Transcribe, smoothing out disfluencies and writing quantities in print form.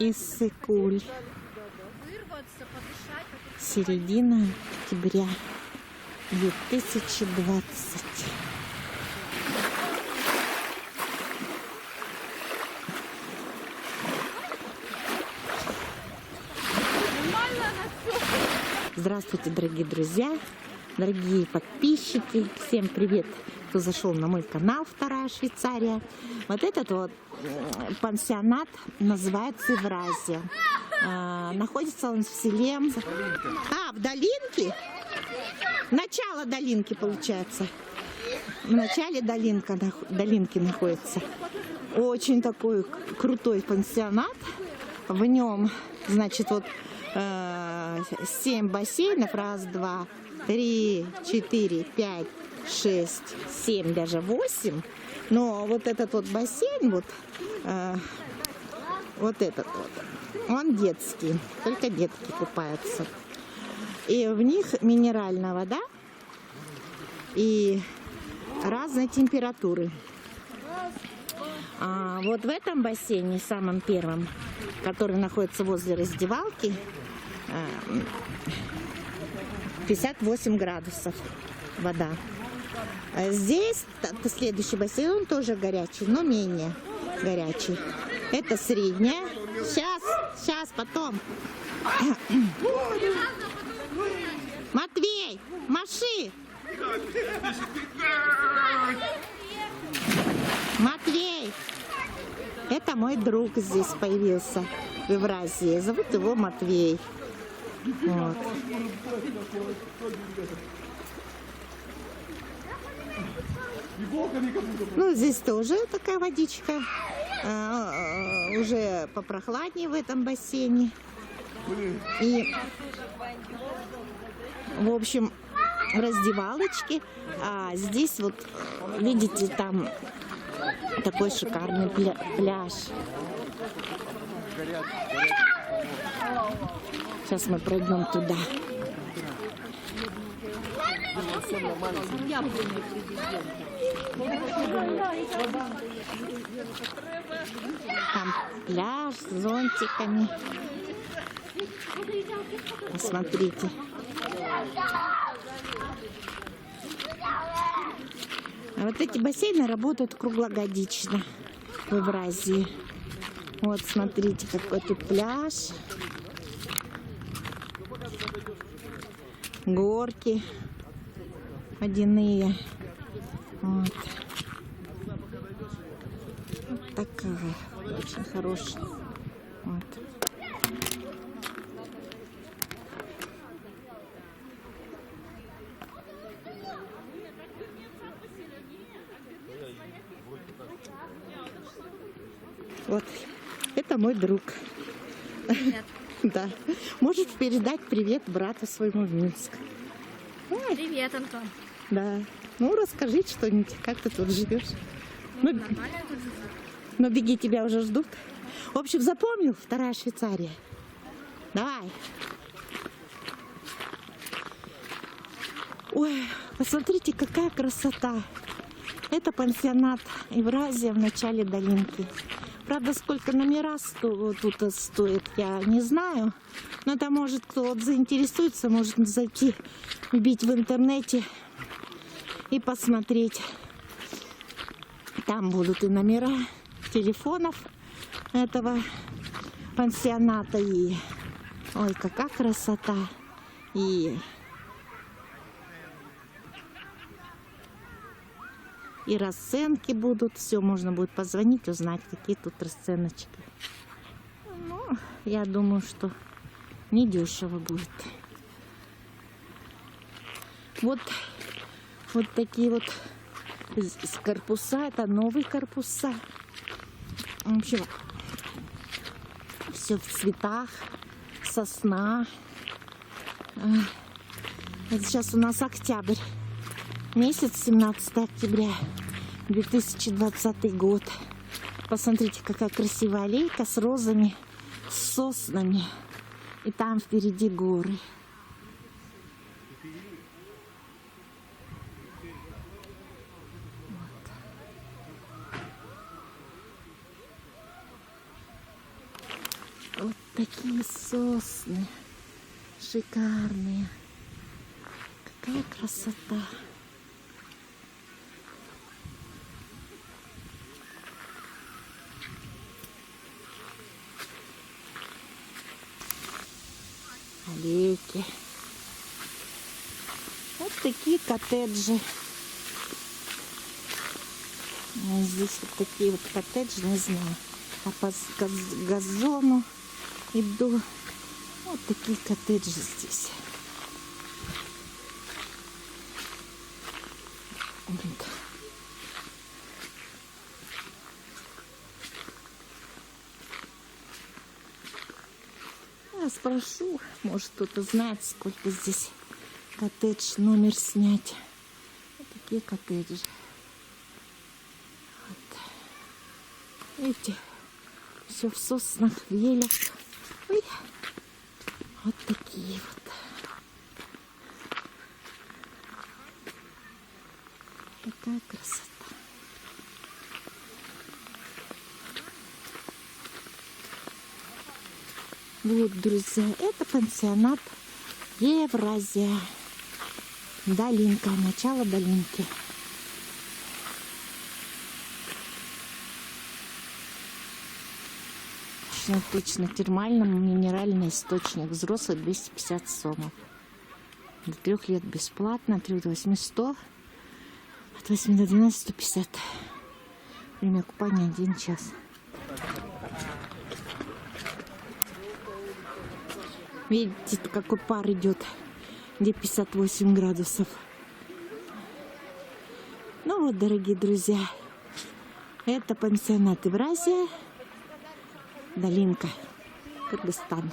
Иссык-Куль. Середина октября 2020. Здравствуйте, дорогие друзья, дорогие подписчики. Всем привет, кто зашел на мой канал «Вторая Швейцария». Вот этот вот пансионат называется Евразия. Находится он в селе... в Долинке? Начало Долинки, получается. В начале Долинки находится. Очень такой крутой пансионат. В нем, значит, вот 7 бассейнов. Раз, два, три, 4, 5, 6, 7, даже 8. Но вот этот вот бассейн, вот этот вот, он детский. Только детки купаются. И в них минеральная вода и разной температуры. Вот в этом бассейне, самом первом, который находится возле раздевалки, 58 градусов вода. Здесь следующий бассейн, он тоже горячий, но менее горячий. Это средняя. Сейчас, потом. Матвей, маши! Матвей! Это мой друг здесь появился в Евразии. Зовут его Матвей. Вот. Ну, здесь тоже такая водичка. Уже попрохладнее в этом бассейне. И, в общем, раздевалочки. А здесь вот, видите, там такой шикарный пляж. Сейчас мы пройдем туда. Там пляж с зонтиками. Посмотрите. А вот эти бассейны работают круглогодично в Евразии. Вот, смотрите, какой тут пляж. Горки водяные. Вот. Вот такая. Очень хорошая. Вот. Вот. Это мой друг. Привет. Да. Можешь передать привет брату своему в Минск. Ой. Привет, Антон. Да. Ну, расскажи что-нибудь, как ты тут живешь. Ну, нормально я тут живу. Ну, беги, тебя уже ждут. В общем, запомнил? Вторая Швейцария. Давай. Ой, посмотрите, какая красота. Это пансионат Евразия в начале Долинки. Правда, сколько номера тут стоит, я не знаю. Но это может, кто вот заинтересуется, может зайти, вбить в интернете и посмотреть. Там будут и номера телефонов этого пансионата. И ой, какая красота. И расценки будут, все можно будет позвонить, узнать, какие тут расценочки. Ну, я думаю, что недешево будет. Вот такие вот корпуса, это новые корпуса. В общем, все в цветах, сосна. Это сейчас у нас октябрь. Месяц, 17 октября 2020 год. Посмотрите, какая красивая аллейка с розами, с соснами. И там впереди горы. Вот. Вот такие сосны шикарные. Какая красота. Аллейки. Вот такие коттеджи. Здесь вот такие вот коттеджи, не знаю. А по газону иду. Вот такие коттеджи здесь. Я спрошу, может кто-то знает, сколько здесь коттедж, номер снять. Вот такие коттеджи. Вот. Видите, все в соснах, в елях. Ой. Вот такие вот. Какая красота. Вот, друзья, это пансионат Евразия. Долинка, начало долинки. Точно термальный минеральный источник. Взрослый 250 сомов. До 3 лет бесплатно, от 3 до 8 100, от 8 до 12 150. Время купания 1 час. Видите, какой пар идет, где 58 градусов. Ну вот, дорогие друзья, это пансионат Евразия, Долинка, Кыргызстан.